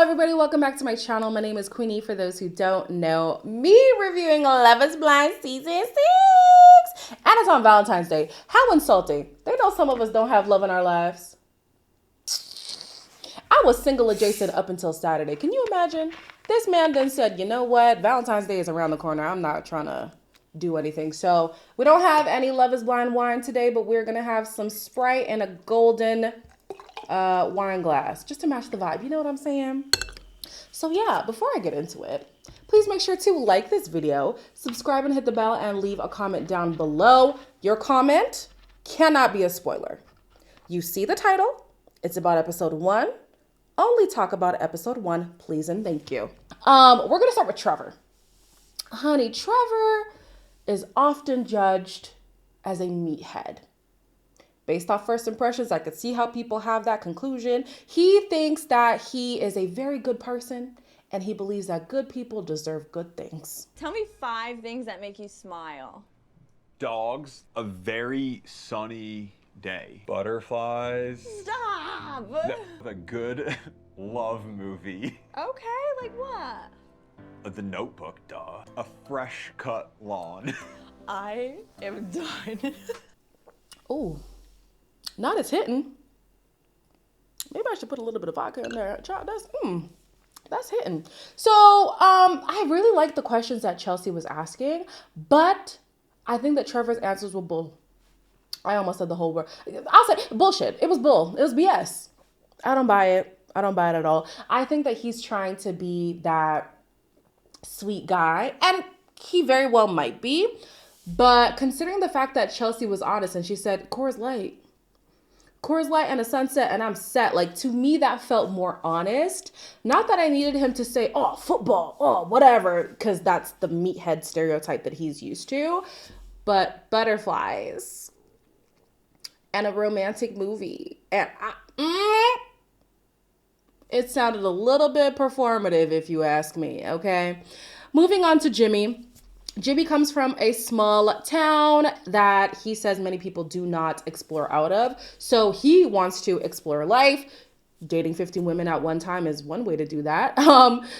Everybody, welcome back to my channel. My name is Queenie. For those who don't know me, reviewing Love is Blind season 6, and it's on Valentine's Day. How insulting. They know some of us don't have love in our lives. I was single adjacent up until Saturday. Can you imagine? This man then said, you know what, Valentine's Day is around the corner. I'm not trying to do anything. So we don't have any Love is Blind wine today, but we're gonna have some Sprite and a golden wine glass just to match the vibe. You know what I'm saying? So yeah, before I get into it, please make sure to like this video, subscribe and hit the bell, and leave a comment down below. Your comment cannot be a spoiler. You see the title, it's about episode 1. Only talk about episode 1, please and thank you. We're gonna start with Trevor. Honey, Trevor is often judged as a meathead. Based off first impressions, I could see how people have that conclusion. He thinks that he is a very good person, and he believes that good people deserve good things. Tell me 5 things that make you smile. Dogs, a very sunny day. Butterflies. Stop! A good love movie. Okay, like what? The Notebook, duh. A fresh cut lawn. I am done. Ooh. Not as hitting. Maybe I should put a little bit of vodka in there. That's hitting. So, I really like the questions that Chelsea was asking, but I think that Trevor's answers were bull. I almost said the whole word. I'll say bullshit. It was bull. It was BS. I don't buy it. I don't buy it at all. I think that he's trying to be that sweet guy, and he very well might be, but considering the fact that Chelsea was honest and she said, Coors Light and a sunset and I'm set. Like, to me, that felt more honest. Not that I needed him to say, oh, football, oh, whatever, because that's the meathead stereotype that he's used to. But butterflies and a romantic movie. And it sounded a little bit performative, if you ask me, okay? Moving on to Jimmy. Jimmy comes from a small town that he says many people do not explore out of. So he wants to explore life. Dating 15 women at one time is one way to do that.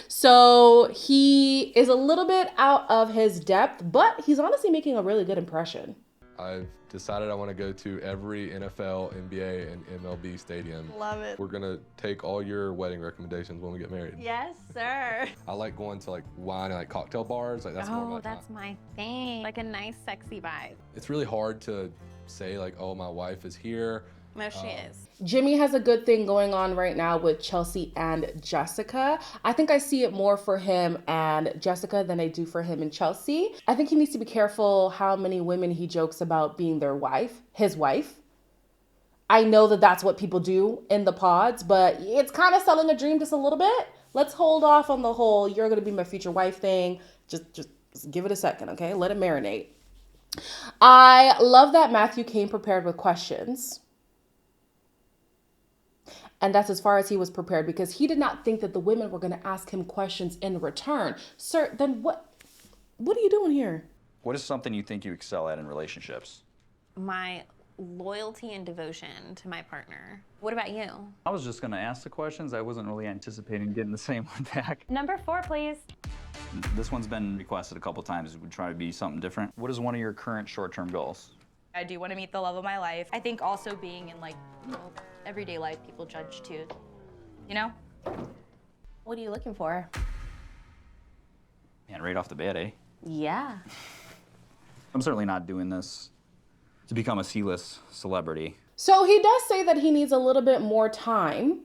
So he is a little bit out of his depth, but he's honestly making a really good impression. I've decided I want to go to every NFL, NBA, and MLB stadium. Love it. We're gonna take all your wedding recommendations when we get married. Yes, sir. I like going to like wine and like cocktail bars. Like that's more my that's my thing. Like a nice, sexy vibe. It's really hard to say like, oh, my wife is here. No, she is. Jimmy has a good thing going on right now with Chelsea and Jessica. I think I see it more for him and Jessica than I do for him and Chelsea. I think he needs to be careful how many women he jokes about being their wife, his wife. I know that that's what people do in the pods, but it's kind of selling a dream just a little bit. Let's hold off on the whole you're going to be my future wife thing. Just give it a second, okay? Let it marinate. I love that Matthew came prepared with questions. And that's as far as he was prepared, because he did not think that the women were going to ask him questions in return. Sir, then what are you doing here? What is something you think you excel at in relationships? My loyalty and devotion to my partner. What about you? I was just going to ask the questions. I wasn't really anticipating getting the same one back. Number 4, please. This one's been requested a couple times. We try to be something different. What is one of your current short-term goals? I do want to meet the love of my life. I think also being in, like, everyday life, people judge too, you know? What are you looking for? Man, right off the bat, eh? Yeah. I'm certainly not doing this to become a C-list celebrity. So he does say that he needs a little bit more time.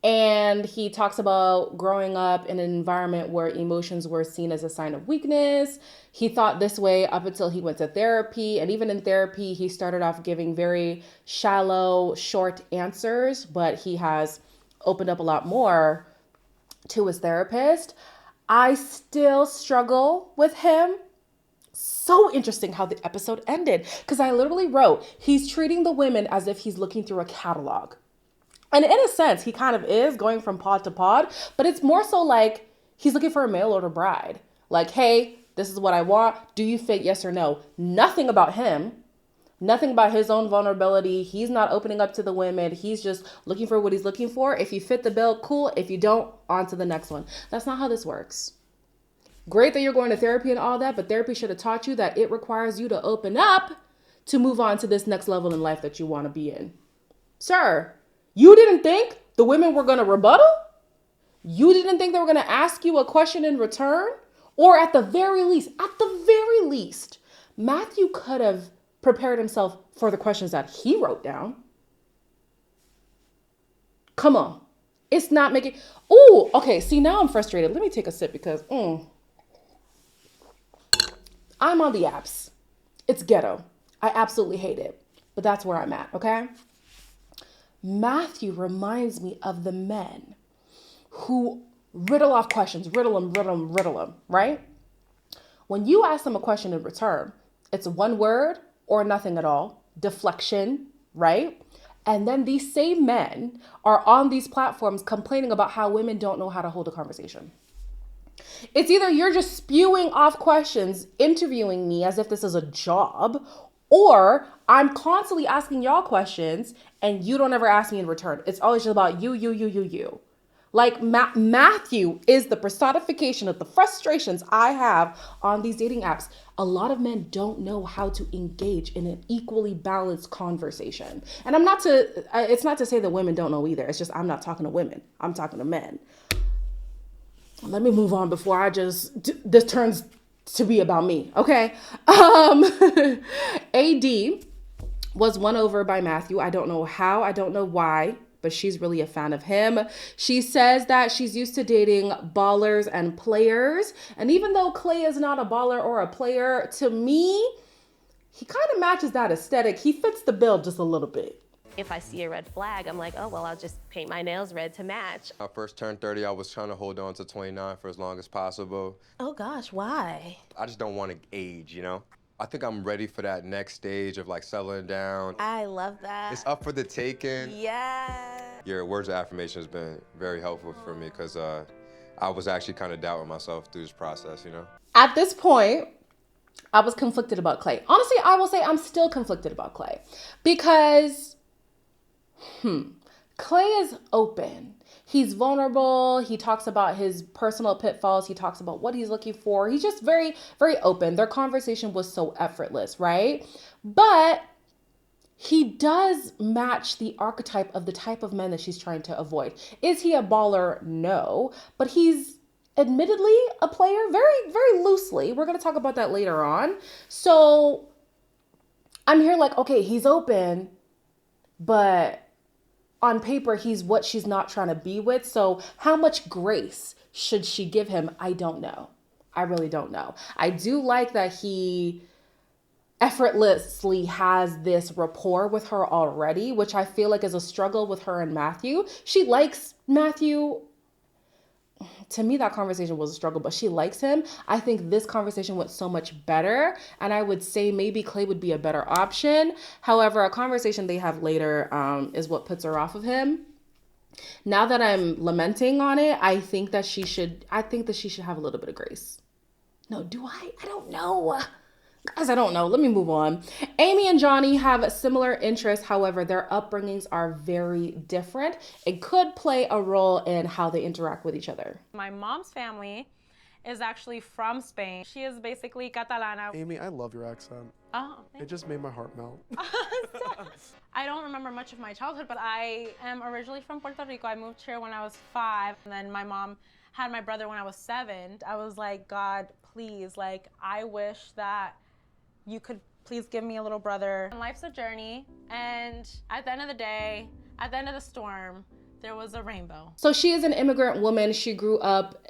And he talks about growing up in an environment where emotions were seen as a sign of weakness. He thought this way up until he went to therapy. And even in therapy, he started off giving very shallow, short answers, but he has opened up a lot more to his therapist. I still struggle with him. So interesting how the episode ended, because I literally wrote, he's treating the women as if he's looking through a catalog. And in a sense, he kind of is going from pod to pod, but it's more so like he's looking for a mail order bride. Like, hey, this is what I want. Do you fit? Yes or no? Nothing about him, Nothing about his own vulnerability. He's not opening up to the women. He's just looking for what he's looking for. If you fit the bill, cool. If you don't, on to the next one. That's not how this works. Great that you're going to therapy and all that, but therapy should have taught you that it requires you to open up to move on to this next level in life that you want to be in. Sir, you didn't think the women were going to rebuttal? You didn't think they were going to ask you a question in return? Or at the very least, Matthew could have prepared himself for the questions that he wrote down. Come on. It's not making... Ooh, okay, see, now I'm frustrated. Let me take a sip because I'm on the apps. It's ghetto. I absolutely hate it. But that's where I'm at, okay? Matthew reminds me of the men who riddle off questions, riddle them, right? When you ask them a question in return, it's one word or nothing at all, deflection, right? And then these same men are on these platforms complaining about how women don't know how to hold a conversation. It's either you're just spewing off questions, interviewing me as if this is a job, or I'm constantly asking y'all questions and you don't ever ask me in return. It's always just about you. Like Matthew is the personification of the frustrations I have on these dating apps. A lot of men don't know how to engage in an equally balanced conversation. And it's not to say that women don't know either. It's just I'm not talking to women. I'm talking to men. Let me move on before this turns to be about me, okay? AD was won over by Matthew. I don't know how, I don't know why, but she's really a fan of him. She says that she's used to dating ballers and players. And even though Clay is not a baller or a player, to me, he kind of matches that aesthetic. He fits the bill just a little bit. If I see a red flag, I'm like, oh, well, I'll just paint my nails red to match. When I first turned 30, I was trying to hold on to 29 for as long as possible. Oh gosh, why? I just don't want to age, you know? I think I'm ready for that next stage of like settling down. I love that. It's up for the taking. Yeah. Your words of affirmation has been very helpful for me because I was actually kind of doubting myself through this process, you know? At this point, I was conflicted about Clay. Honestly, I will say I'm still conflicted about Clay because Clay is open. He's vulnerable. He talks about his personal pitfalls. He talks about what he's looking for. He's just very, very open. Their conversation was so effortless, right? But he does match the archetype of the type of men that she's trying to avoid. Is he a baller? No. But he's admittedly a player, very, very loosely. We're going to talk about that later on. So I'm here like, okay, he's open, but on paper, he's what she's not trying to be with. So how much grace should she give him? I don't know. I really don't know. I do like that he effortlessly has this rapport with her already, which I feel like is a struggle with her and Matthew. She likes Matthew. To me, that conversation was a struggle, but she likes him. I think this conversation went so much better. And I would say maybe Clay would be a better option. However, a conversation they have later is what puts her off of him. Now that I'm lamenting on it, I think that she should have a little bit of grace. No, do I? I don't know. Guys, I don't know. Let me move on. Amy and Johnny have similar interests. However, their upbringings are very different. It could play a role in how they interact with each other. My mom's family is actually from Spain. She is basically Catalana. Amy, I love your accent. Oh, it just made my heart melt. I don't remember much of my childhood, but I am originally from Puerto Rico. I moved here when I was 5, and then my mom had my brother when I was 7. I was like, God, please, like, I wish that you could please give me a little brother. And life's a journey, and at the end of the day, at the end of the storm, there was a rainbow. So she is an immigrant woman. She grew up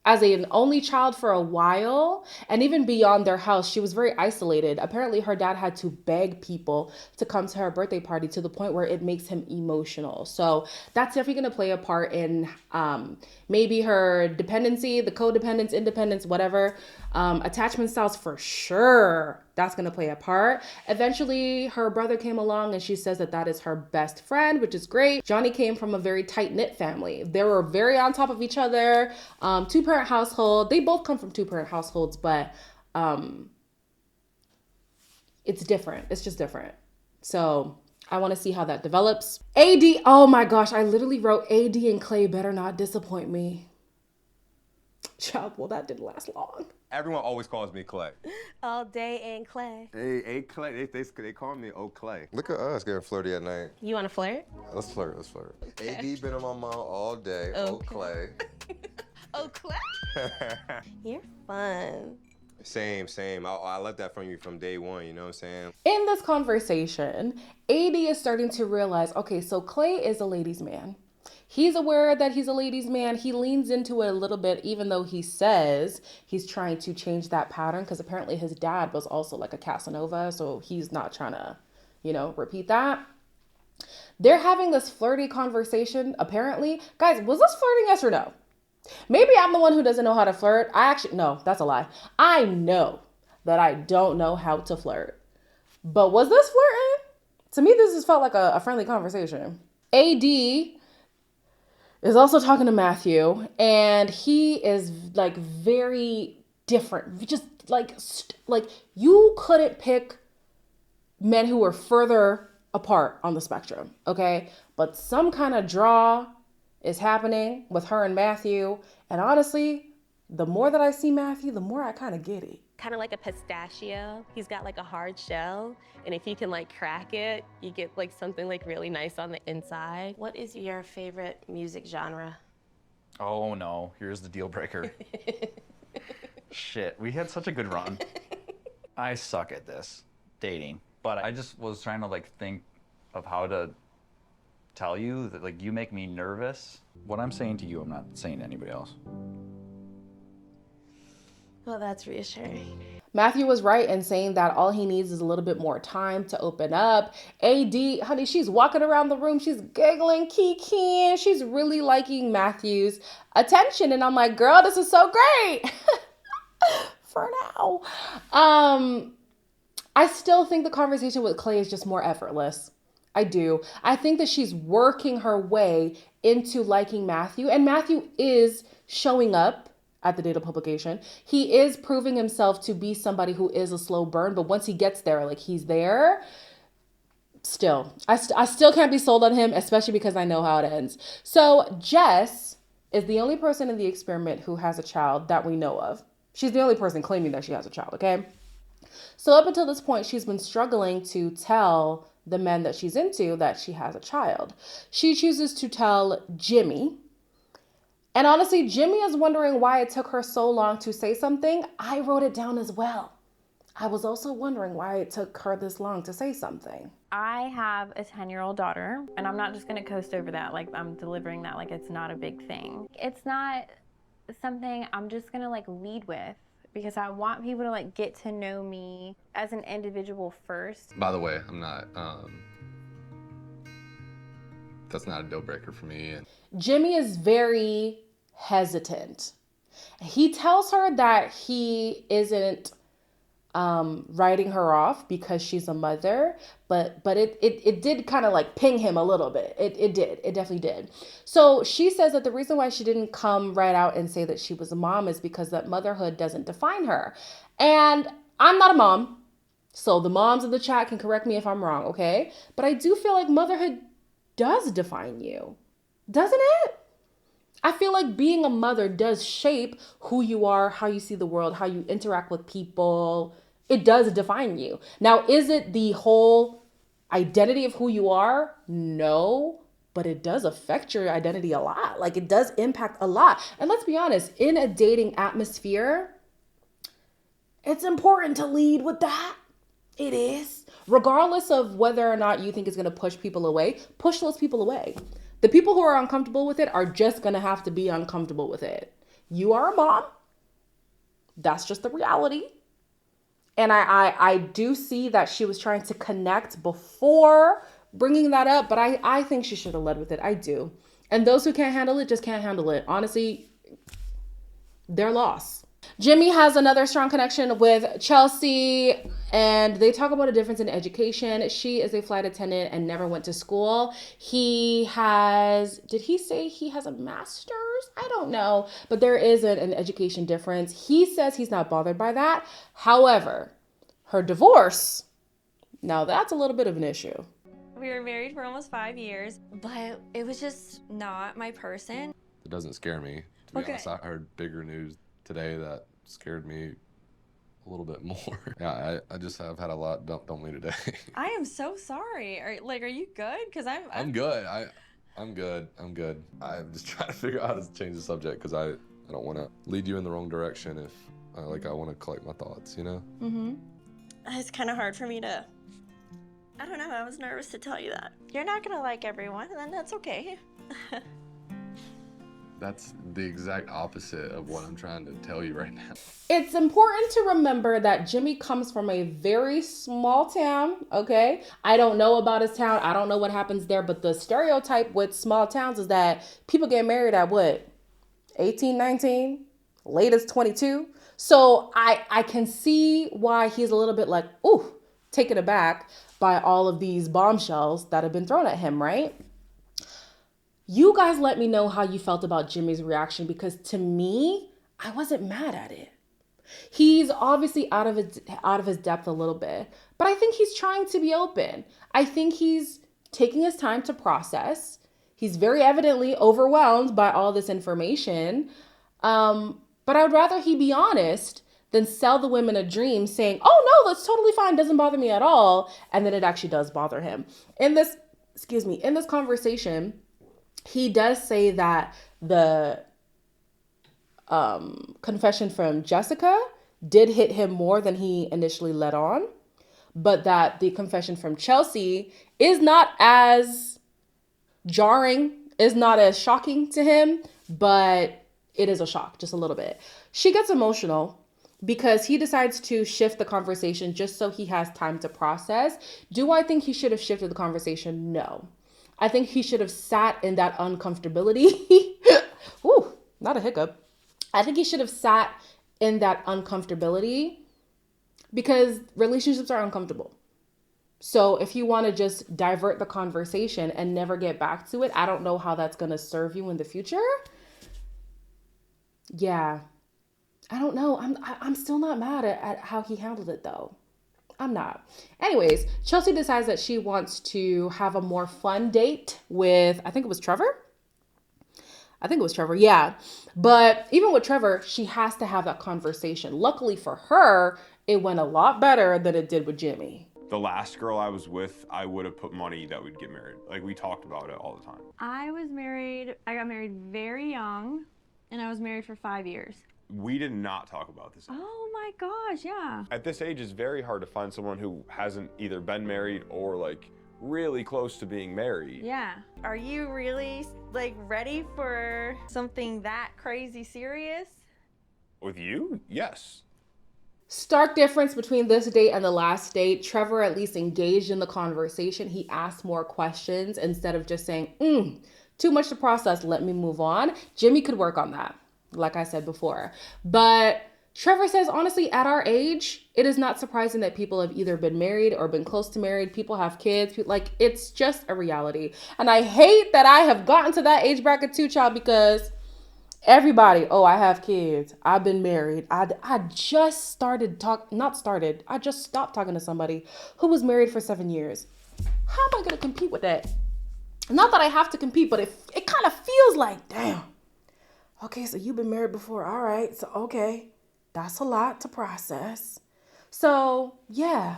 as an only child for a while, and even beyond their house, she was very isolated. Apparently her dad had to beg people to come to her birthday party to the point where it makes him emotional. So that's definitely going to play a part in maybe her dependency, the codependence, independence, whatever. Attachment styles for sure. That's going to play a part. Eventually, her brother came along and she says that that is her best friend, which is great. Johnny came from a very tight-knit family. They were very on top of each other. Two-parent household. They both come from two-parent households, but it's different. It's just different. So I want to see how that develops. AD, oh my gosh, I literally wrote AD and Clay better not disappoint me. Child, well, that didn't last long. Everyone always calls me Clay. All day and Clay. Hey, Clay. They call me Old Clay. Look at us getting flirty at night. You want to flirt? Let's flirt. AD been on my mind all day. Oh, Clay. Oh, Clay. You're fun. Same. I love that from you from day one, you know what I'm saying? In this conversation, AD is starting to realize, okay, so Clay is a ladies' man. He's aware that he's a ladies' man. He leans into it a little bit, even though he says he's trying to change that pattern, because apparently his dad was also like a Casanova, so he's not trying to, repeat that. They're having this flirty conversation, apparently. Guys, was this flirting, yes or no? Maybe I'm the one who doesn't know how to flirt. No, that's a lie. I know that I don't know how to flirt. But was this flirting? To me, this just felt like a friendly conversation. AD is also talking to Matthew, and he is like very different. Just like you couldn't pick men who were further apart on the spectrum, okay? But some kind of draw is happening with her and Matthew. And honestly, the more that I see Matthew, the more I kind of get it. Kind of like a pistachio. He's got like a hard shell, and if you can like crack it, you get like something like really nice on the inside. What is your favorite music genre? Oh no, here's the deal breaker. Shit, we had such a good run. I suck at this, dating. But I just was trying to like think of how to tell you that like you make me nervous. What I'm saying to you, I'm not saying to anybody else. Well, that's reassuring. Matthew was right in saying that all he needs is a little bit more time to open up. AD, honey, she's walking around the room. She's giggling, kikiing. She's really liking Matthew's attention. And I'm like, girl, this is so great. For now. I still think the conversation with Clay is just more effortless. I do. I think that she's working her way into liking Matthew. And Matthew is showing up at the data publication. He is proving himself to be somebody who is a slow burn, but once he gets there, like he's there, still, I still can't be sold on him, especially because I know how it ends. So Jess is the only person in the experiment who has a child that we know of. She's the only person claiming that she has a child, okay? So up until this point, she's been struggling to tell the men that she's into that she has a child. She chooses to tell Jimmy. And honestly, Jimmy is wondering why it took her so long to say something. I wrote it down as well. I was also wondering why it took her this long to say something. I have a 10-year-old daughter, and I'm not just gonna coast over that. Like, I'm delivering that like it's not a big thing. It's not something I'm just gonna like lead with, because I want people to like get to know me as an individual first. By the way, I'm not, that's not a deal breaker for me. Jimmy is very hesitant. He tells her that he isn't writing her off because she's a mother, but it did kind of like ping him a little bit. It definitely did. So she says that the reason why she didn't come right out and say that she was a mom is because that motherhood doesn't define her. And I'm not a mom, so the moms in the chat can correct me if I'm wrong, okay? But I do feel like motherhood does define you, doesn't it? I feel like being a mother does shape who you are, how you see the world, how you interact with people. It does define you. Now, is it the whole identity of who you are? No, but it does affect your identity a lot. Like, it does impact a lot. And let's be honest, in a dating atmosphere, it's important to lead with that. It is. Regardless of whether or not you think it's going to push people away, push those people away. The people who are uncomfortable with it are just going to have to be uncomfortable with it. You are a mom. That's just the reality. And I do see that she was trying to connect before bringing that up, but I think she should have led with it. I do. And those who can't handle it just can't handle it. Honestly, their loss. Jimmy has another strong connection with Chelsea, and they talk about a difference in education. She is a flight attendant and never went to school. He has, did he say he has a master's? I don't know, but there is an education difference. He says he's not bothered by that. However, her divorce Now that's a little bit of an issue. We were married for almost 5 years, but it was just not my person. It doesn't scare me. To be honest, I heard bigger news today that scared me a little bit more. Yeah, I just have had a lot dumped on me today. I am so sorry. Are you good? Because I'm good. I'm good. I'm good. I'm just trying to figure out how to change the subject because I don't want to lead you in the wrong direction if I want to collect my thoughts, you know? Mm-hmm. It's kind of hard for me to, I don't know, I was nervous to tell you that. You're not gonna like everyone, and then that's okay. That's the exact opposite of what I'm trying to tell you right now. It's important to remember that Jimmy comes from a very small town, okay? I don't know about his town. I don't know what happens there, but the stereotype with small towns is that people get married at what? 18, 19, latest 22. So I can see why he's a little bit like, ooh, taken aback by all of these bombshells that have been thrown at him, right? You guys let me know how you felt about Jimmy's reaction, because to me, I wasn't mad at it. He's obviously out of his depth a little bit, but I think he's trying to be open. I think he's taking his time to process. He's very evidently overwhelmed by all this information. But I'd rather he be honest than sell the women a dream saying, oh no, that's totally fine, doesn't bother me at all. And then it actually does bother him. In this conversation, he does say that the confession from Jessica did hit him more than he initially let on, but that the confession from Chelsea is not as jarring, is not as shocking to him, but it is a shock, just a little bit. She gets emotional because he decides to shift the conversation just so he has time to process. Do I think he should have shifted the conversation? No. I think he should have sat in that uncomfortability. Ooh, not a hiccup. I think he should have sat in that uncomfortability because relationships are uncomfortable. So if you want to just divert the conversation and never get back to it, I don't know how that's going to serve you in the future. Yeah, I don't know. I'm still not mad at how he handled it though. I'm not. Anyways, Chelsea decides that she wants to have a more fun date with, I think it was Trevor. Yeah. But even with Trevor, she has to have that conversation. Luckily for her, it went a lot better than it did with Jimmy. The last girl I was with, I would have put money that we'd get married. Like, we talked about it all the time. I got married very young, and I was married for 5 years. We did not talk about this. Oh my gosh, yeah. At this age, it's very hard to find someone who hasn't either been married or like really close to being married. Yeah. Are you really like ready for something that crazy serious? With you? Yes. Stark difference between this date and the last date. Trevor at least engaged in the conversation. He asked more questions instead of just saying, too much to process, let me move on. Jimmy could work on that, like I said before. But Trevor says, honestly, at our age, it is not surprising that people have either been married or been close to married. People have kids. Like, it's just a reality. And I hate that I have gotten to that age bracket too, child, because everybody, I have kids. I've been married. I just stopped talking to somebody who was married for 7 years. How am I going to compete with that? Not that I have to compete, but it kind of feels like, damn. Okay, so you've been married before. All right. So, okay. That's a lot to process. So, yeah.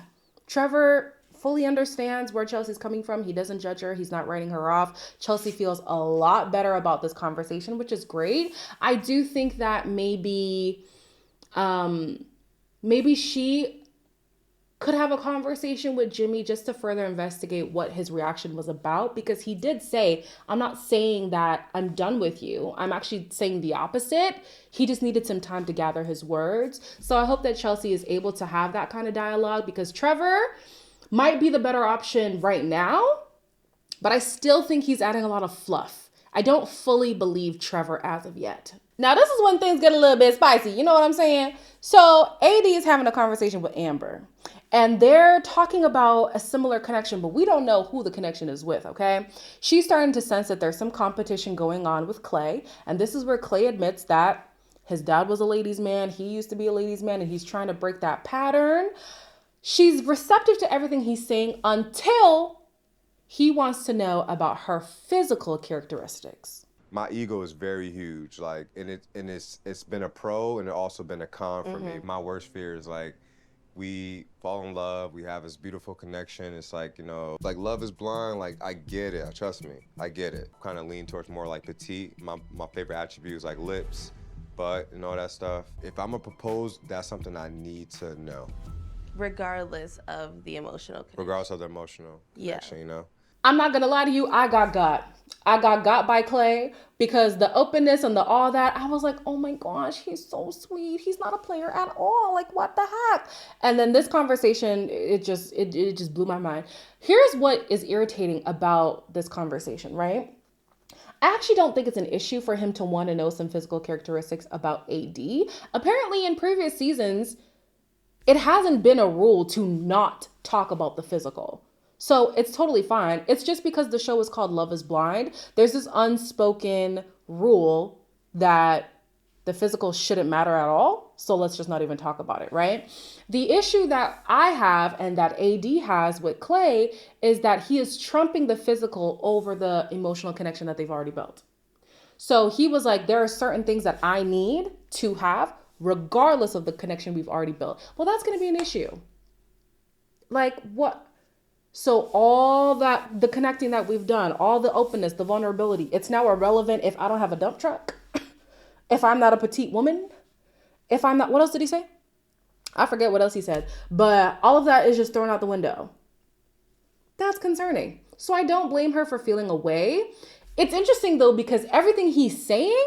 Trevor fully understands where Chelsea's coming from. He doesn't judge her. He's not writing her off. Chelsea feels a lot better about this conversation, which is great. I do think that maybe she could have a conversation with Jimmy just to further investigate what his reaction was about, because he did say, I'm not saying that I'm done with you. I'm actually saying the opposite. He just needed some time to gather his words. So I hope that Chelsea is able to have that kind of dialogue, because Trevor might be the better option right now, but I still think he's adding a lot of fluff. I don't fully believe Trevor as of yet. Now, this is when things get a little bit spicy. You know what I'm saying? So AD is having a conversation with Amber, and they're talking about a similar connection, but we don't know who the connection is with, okay? She's starting to sense that there's some competition going on with Clay, and this is where Clay admits that his dad was a ladies' man, he used to be a ladies' man, and he's trying to break that pattern. She's receptive to everything he's saying until he wants to know about her physical characteristics. My ego is very huge, like, and it's been a pro and it also been a con for me. My worst fear is like, we fall in love, we have this beautiful connection. It's like, you know, like Love is Blind, like I get it, trust me, I get it. Kind of lean towards more like petite. My favorite attribute is like lips, butt, and all that stuff. If I'm gonna propose, that's something I need to know. Regardless of the emotional connection. Regardless of the emotional connection, you know? I'm not gonna lie to you, I got got. I got got by Clay because the openness and the all that, I was like, oh my gosh, he's so sweet. He's not a player at all. Like, what the heck? And then this conversation, it just blew my mind. Here's what is irritating about this conversation, right? I actually don't think it's an issue for him to want to know some physical characteristics about AD. Apparently in previous seasons, it hasn't been a rule to not talk about the physical. So it's totally fine. It's just because the show is called Love is Blind, there's this unspoken rule that the physical shouldn't matter at all. So let's just not even talk about it, right? The issue that I have and that AD has with Clay is that he is trumping the physical over the emotional connection that they've already built. So he was like, there are certain things that I need to have regardless of the connection we've already built. Well, that's going to be an issue. Like what? So all that, the connecting that we've done, all the openness, the vulnerability, it's now irrelevant if I don't have a dump truck, if I'm not a petite woman, if I'm not, what else did he say? I forget what else he said, but all of that is just thrown out the window. That's concerning. So I don't blame her for feeling away. It's interesting though, because everything he's saying,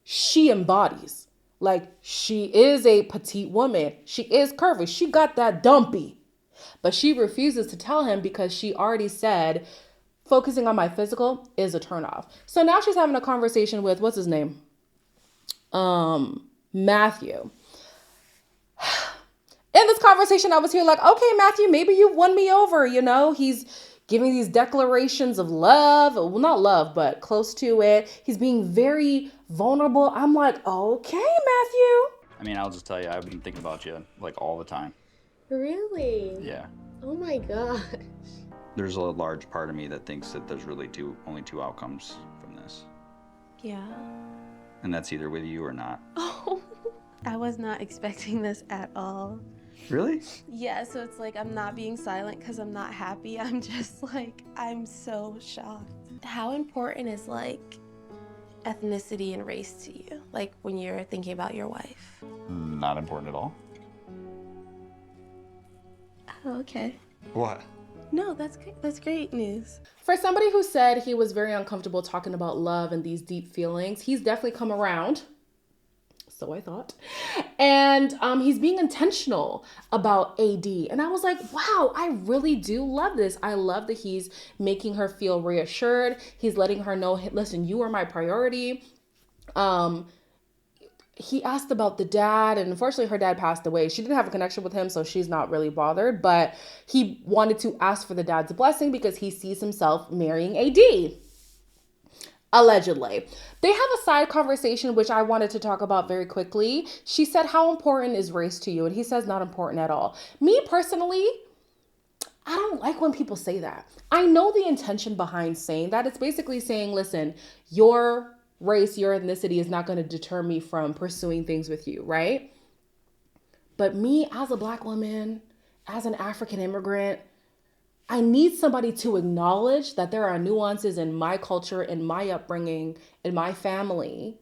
she embodies. Like, she is a petite woman. She is curvy. She got that dumpy. But she refuses to tell him because she already said, focusing on my physical is a turnoff. So now she's having a conversation with, what's his name? Matthew. In this conversation, I was here like, okay, Matthew, maybe you won me over. You know, he's giving these declarations of love. Well, not love, but close to it. He's being very vulnerable. I'm like, okay, Matthew. I mean, I'll just tell you, I've been thinking about you like all the time. Really? Yeah. Oh my gosh. There's a large part of me that thinks that there's really only two outcomes from this. Yeah. And that's either with you or not. Oh, I was not expecting this at all. Really? Yeah, so it's like I'm not being silent because I'm not happy. I'm just like, I'm so shocked. How important is like ethnicity and race to you? Like when you're thinking about your wife? Not important at all. Oh, okay. What? No, that's great. That's great news. For somebody who said he was very uncomfortable talking about love and these deep feelings, he's definitely come around. So I thought. And he's being intentional about AD. And I was like, wow, I really do love this. I love that he's making her feel reassured. He's letting her know, hey, listen, you are my priority. He asked about the dad, and unfortunately her dad passed away. She didn't have a connection with him, so she's not really bothered, but he wanted to ask for the dad's blessing because he sees himself marrying AD. Allegedly. They have a side conversation, which I wanted to talk about very quickly. She said, how important is race to you? And he says, not important at all. Me personally, I don't like when people say that. I know the intention behind saying that. It's basically saying, listen, your race, your ethnicity is not going to deter me from pursuing things with you, right? But me as a Black woman, as an African immigrant, I need somebody to acknowledge that there are nuances in my culture, in my upbringing, in my family,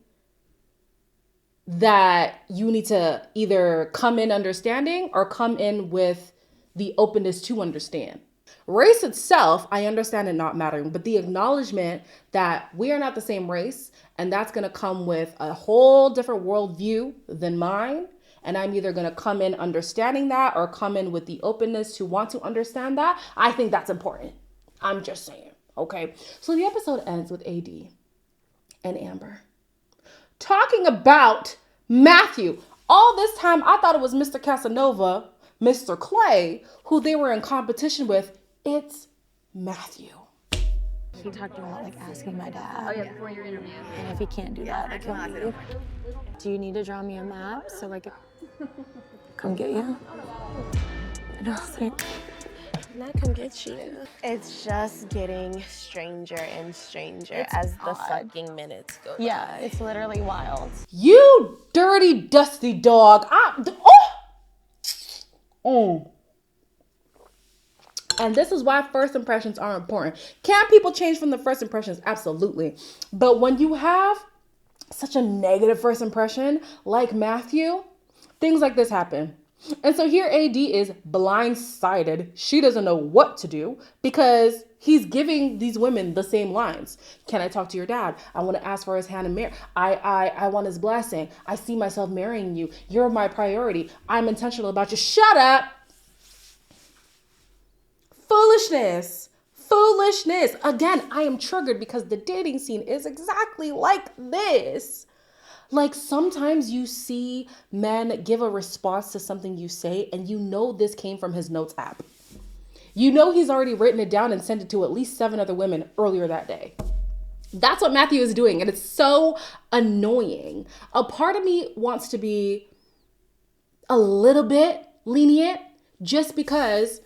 that you need to either come in understanding or come in with the openness to understand. Race itself, I understand it not mattering, but the acknowledgement that we are not the same race, and that's going to come with a whole different worldview than mine. And I'm either going to come in understanding that or come in with the openness to want to understand that. I think that's important. I'm just saying. Okay. So the episode ends with AD and Amber talking about Matthew. All this time, I thought it was Mr. Casanova, Mr. Clay, who they were in competition with. It's Matthew. He talked about like asking my dad. Oh yeah, before your interview. And if he can't do that, like he'll leave. Do you need to draw me a map so I can come get you? And I was like, and I come get you. It's just getting stranger and stranger as the fucking minutes go by. Yeah, it's literally wild. You dirty, dusty dog. And this is why first impressions are important. Can people change from the first impressions? Absolutely. But when you have such a negative first impression, like Matthew, things like this happen. And so here AD is blindsided. She doesn't know what to do because he's giving these women the same lines. Can I talk to your dad? I want to ask for his hand in marriage. I want his blessing. I see myself marrying you. You're my priority. I'm intentional about you. Shut up. Foolishness. Again, I am triggered because the dating scene is exactly like this. Like sometimes you see men give a response to something you say and you know this came from his notes app. You know he's already written it down and sent it to at least 7 other women earlier that day. That's what Matthew is doing, and it's so annoying. A part of me wants to be a little bit lenient just because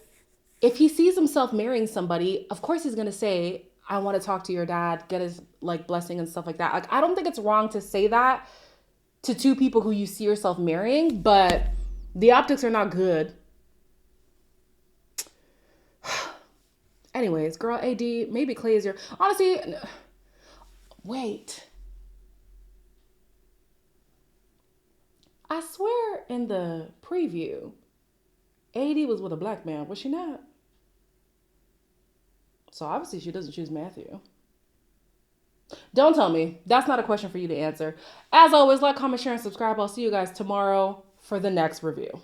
if he sees himself marrying somebody, of course he's going to say, I want to talk to your dad, get his blessing and stuff like that. Like, I don't think it's wrong to say that to 2 people who you see yourself marrying, but the optics are not good. Anyways, girl, AD, maybe Clay is your, honestly, wait. I swear in the preview, AD was with a black man, was she not? So obviously she doesn't choose Matthew. Don't tell me. That's not a question for you to answer. As always, like, comment, share, and subscribe. I'll see you guys tomorrow for the next review.